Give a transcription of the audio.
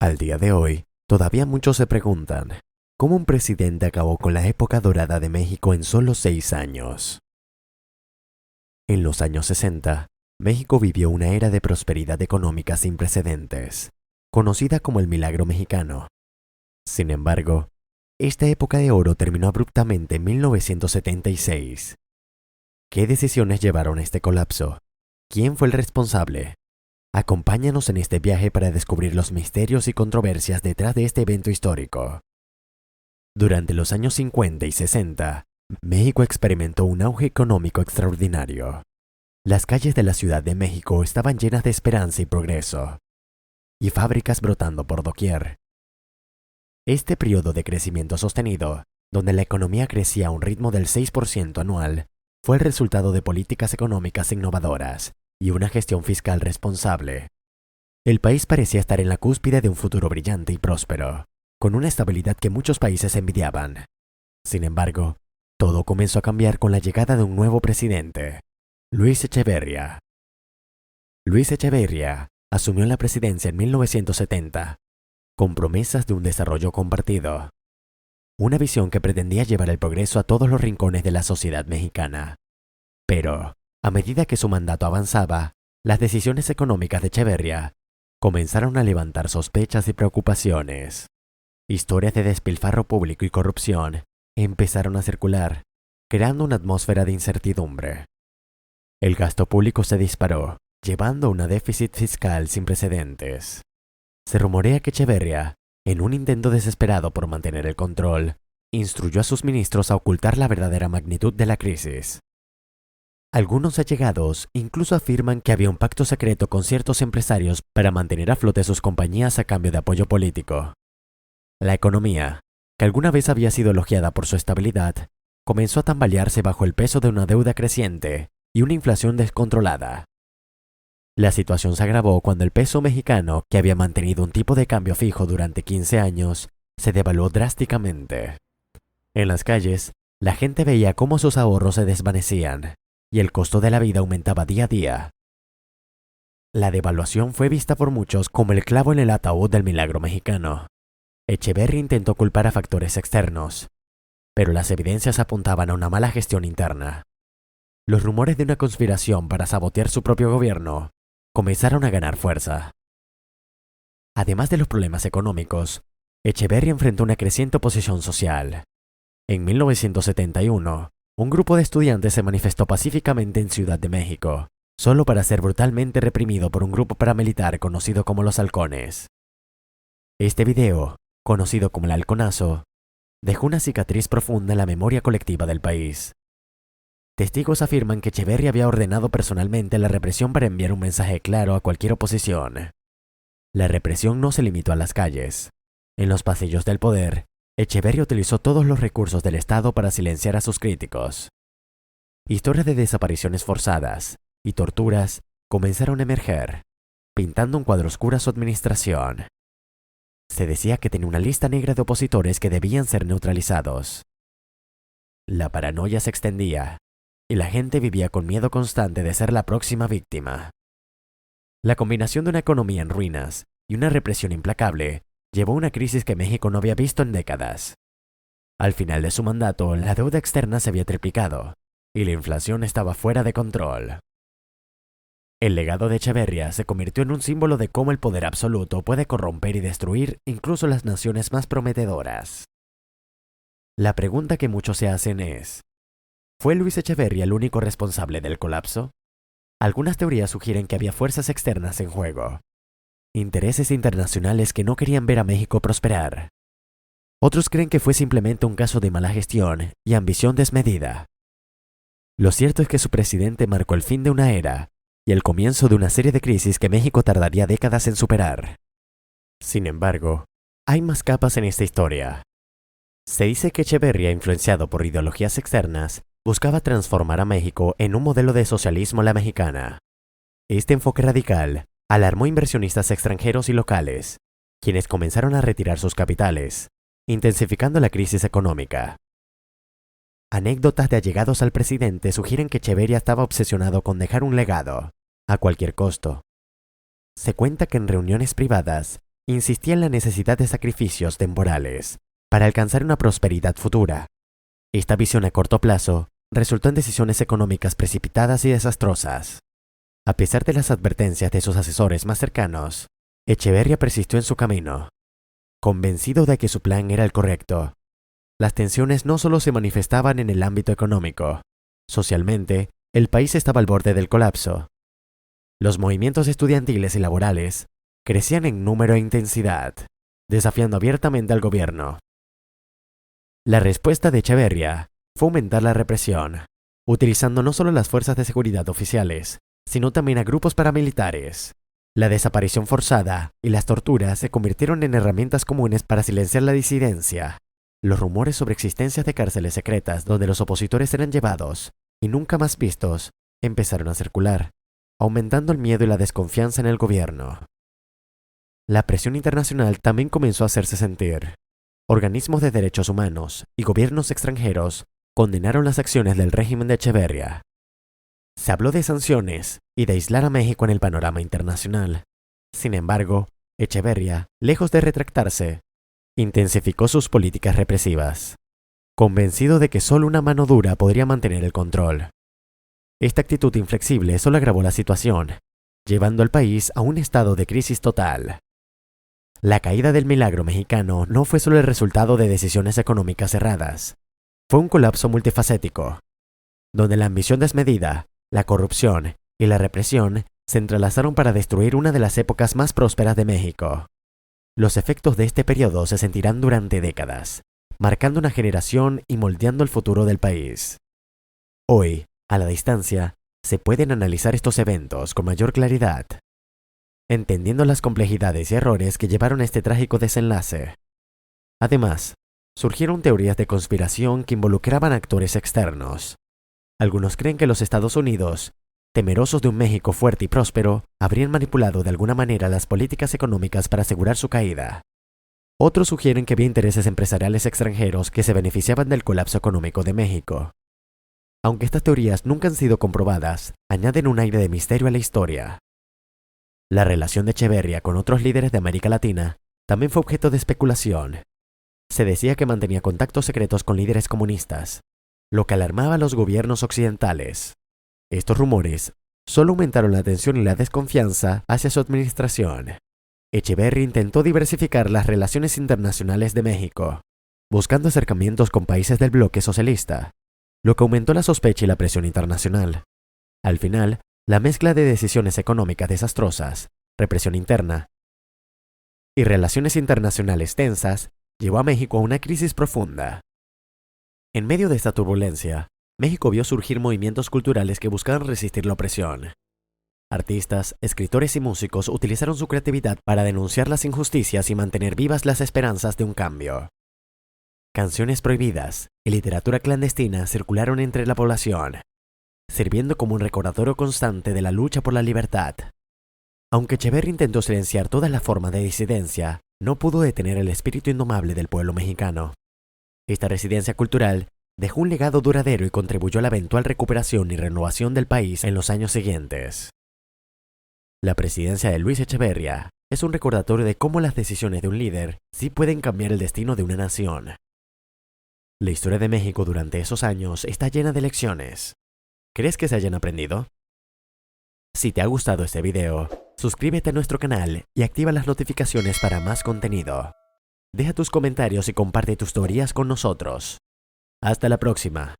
Al día de hoy, todavía muchos se preguntan, ¿cómo un presidente acabó con la época dorada de México en solo 6 años? En los años 60, México vivió una era de prosperidad económica sin precedentes, conocida como el Milagro Mexicano. Sin embargo, esta época de oro terminó abruptamente en 1976. ¿Qué decisiones llevaron a este colapso? ¿Quién fue el responsable? Acompáñanos en este viaje para descubrir los misterios y controversias detrás de este evento histórico. Durante los años 50 y 60, México experimentó un auge económico extraordinario. Las calles de la Ciudad de México estaban llenas de esperanza y progreso, y fábricas brotando por doquier. Este periodo de crecimiento sostenido, donde la economía crecía a un ritmo del 6% anual, fue el resultado de políticas económicas innovadoras y una gestión fiscal responsable. El país parecía estar en la cúspide de un futuro brillante y próspero, con una estabilidad que muchos países envidiaban. Sin embargo, todo comenzó a cambiar con la llegada de un nuevo presidente, Luis Echeverría. Luis Echeverría asumió la presidencia en 1970, con promesas de un desarrollo compartido, una visión que pretendía llevar el progreso a todos los rincones de la sociedad mexicana. Pero, a medida que su mandato avanzaba, las decisiones económicas de Echeverría comenzaron a levantar sospechas y preocupaciones. Historias de despilfarro público y corrupción empezaron a circular, creando una atmósfera de incertidumbre. El gasto público se disparó, llevando a un déficit fiscal sin precedentes. Se rumorea que Echeverría, en un intento desesperado por mantener el control, instruyó a sus ministros a ocultar la verdadera magnitud de la crisis. Algunos allegados incluso afirman que había un pacto secreto con ciertos empresarios para mantener a flote sus compañías a cambio de apoyo político. La economía, que alguna vez había sido elogiada por su estabilidad, comenzó a tambalearse bajo el peso de una deuda creciente y una inflación descontrolada. La situación se agravó cuando el peso mexicano, que había mantenido un tipo de cambio fijo durante 15 años, se devaluó drásticamente. En las calles, la gente veía cómo sus ahorros se desvanecían y el costo de la vida aumentaba día a día. La devaluación fue vista por muchos como el clavo en el ataúd del milagro mexicano. Echeverría intentó culpar a factores externos, pero las evidencias apuntaban a una mala gestión interna. Los rumores de una conspiración para sabotear su propio gobierno comenzaron a ganar fuerza. Además de los problemas económicos, Echeverría enfrentó una creciente oposición social. En 1971, un grupo de estudiantes se manifestó pacíficamente en Ciudad de México, solo para ser brutalmente reprimido por un grupo paramilitar conocido como los Halcones. Este video, conocido como el Halconazo, dejó una cicatriz profunda en la memoria colectiva del país. Testigos afirman que Echeverría había ordenado personalmente la represión para enviar un mensaje claro a cualquier oposición. La represión no se limitó a las calles. En los pasillos del poder, Echeverría utilizó todos los recursos del Estado para silenciar a sus críticos. Historias de desapariciones forzadas y torturas comenzaron a emerger, pintando un cuadro oscuro a su administración. Se decía que tenía una lista negra de opositores que debían ser neutralizados. La paranoia se extendía, y la gente vivía con miedo constante de ser la próxima víctima. La combinación de una economía en ruinas y una represión implacable llevó a una crisis que México no había visto en décadas. Al final de su mandato, la deuda externa se había triplicado y la inflación estaba fuera de control. El legado de Echeverría se convirtió en un símbolo de cómo el poder absoluto puede corromper y destruir incluso las naciones más prometedoras. La pregunta que muchos se hacen es, ¿fue Luis Echeverría el único responsable del colapso? Algunas teorías sugieren que había fuerzas externas en juego, intereses internacionales que no querían ver a México prosperar. Otros creen que fue simplemente un caso de mala gestión y ambición desmedida. Lo cierto es que su presidente marcó el fin de una era y el comienzo de una serie de crisis que México tardaría décadas en superar. Sin embargo, hay más capas en esta historia. Se dice que Echeverría, influenciado por ideologías externas, buscaba transformar a México en un modelo de socialismo a la mexicana. Este enfoque radical alarmó a inversionistas extranjeros y locales, quienes comenzaron a retirar sus capitales, intensificando la crisis económica. Anécdotas de allegados al presidente sugieren que Echeverría estaba obsesionado con dejar un legado, a cualquier costo. Se cuenta que en reuniones privadas, insistía en la necesidad de sacrificios temporales para alcanzar una prosperidad futura. Esta visión a corto plazo resultó en decisiones económicas precipitadas y desastrosas. A pesar de las advertencias de sus asesores más cercanos, Echeverría persistió en su camino, convencido de que su plan era el correcto. Las tensiones no solo se manifestaban en el ámbito económico. Socialmente, el país estaba al borde del colapso. Los movimientos estudiantiles y laborales crecían en número e intensidad, desafiando abiertamente al gobierno. La respuesta de Echeverría fue aumentar la represión, utilizando no solo las fuerzas de seguridad oficiales, sino también a grupos paramilitares. La desaparición forzada y las torturas se convirtieron en herramientas comunes para silenciar la disidencia. Los rumores sobre existencias de cárceles secretas donde los opositores eran llevados y nunca más vistos empezaron a circular, aumentando el miedo y la desconfianza en el gobierno. La presión internacional también comenzó a hacerse sentir. Organismos de derechos humanos y gobiernos extranjeros condenaron las acciones del régimen de Echeverría. Se habló de sanciones y de aislar a México en el panorama internacional. Sin embargo, Echeverría, lejos de retractarse, intensificó sus políticas represivas, convencido de que solo una mano dura podría mantener el control. Esta actitud inflexible solo agravó la situación, llevando al país a un estado de crisis total. La caída del milagro mexicano no fue solo el resultado de decisiones económicas erradas, fue un colapso multifacético, donde la ambición desmedida, la corrupción y la represión se entrelazaron para destruir una de las épocas más prósperas de México. Los efectos de este periodo se sentirán durante décadas, marcando una generación y moldeando el futuro del país. Hoy, a la distancia, se pueden analizar estos eventos con mayor claridad, entendiendo las complejidades y errores que llevaron a este trágico desenlace. Además, surgieron teorías de conspiración que involucraban actores externos. Algunos creen que los Estados Unidos, temerosos de un México fuerte y próspero, habrían manipulado de alguna manera las políticas económicas para asegurar su caída. Otros sugieren que había intereses empresariales extranjeros que se beneficiaban del colapso económico de México. Aunque estas teorías nunca han sido comprobadas, añaden un aire de misterio a la historia. La relación de Echeverría con otros líderes de América Latina también fue objeto de especulación. Se decía que mantenía contactos secretos con líderes comunistas, lo que alarmaba a los gobiernos occidentales. Estos rumores solo aumentaron la tensión y la desconfianza hacia su administración. Echeverría intentó diversificar las relaciones internacionales de México, buscando acercamientos con países del bloque socialista, lo que aumentó la sospecha y la presión internacional. Al final, la mezcla de decisiones económicas desastrosas, represión interna y relaciones internacionales tensas llevó a México a una crisis profunda. En medio de esta turbulencia, México vio surgir movimientos culturales que buscaban resistir la opresión. Artistas, escritores y músicos utilizaron su creatividad para denunciar las injusticias y mantener vivas las esperanzas de un cambio. Canciones prohibidas y literatura clandestina circularon entre la población, sirviendo como un recordatorio constante de la lucha por la libertad. Aunque Echeverría intentó silenciar todas las formas de disidencia, no pudo detener el espíritu indomable del pueblo mexicano. Esta residencia cultural dejó un legado duradero y contribuyó a la eventual recuperación y renovación del país en los años siguientes. La presidencia de Luis Echeverría es un recordatorio de cómo las decisiones de un líder sí pueden cambiar el destino de una nación. La historia de México durante esos años está llena de lecciones. ¿Crees que se hayan aprendido? Si te ha gustado este video, suscríbete a nuestro canal y activa las notificaciones para más contenido. Deja tus comentarios y comparte tus teorías con nosotros. Hasta la próxima.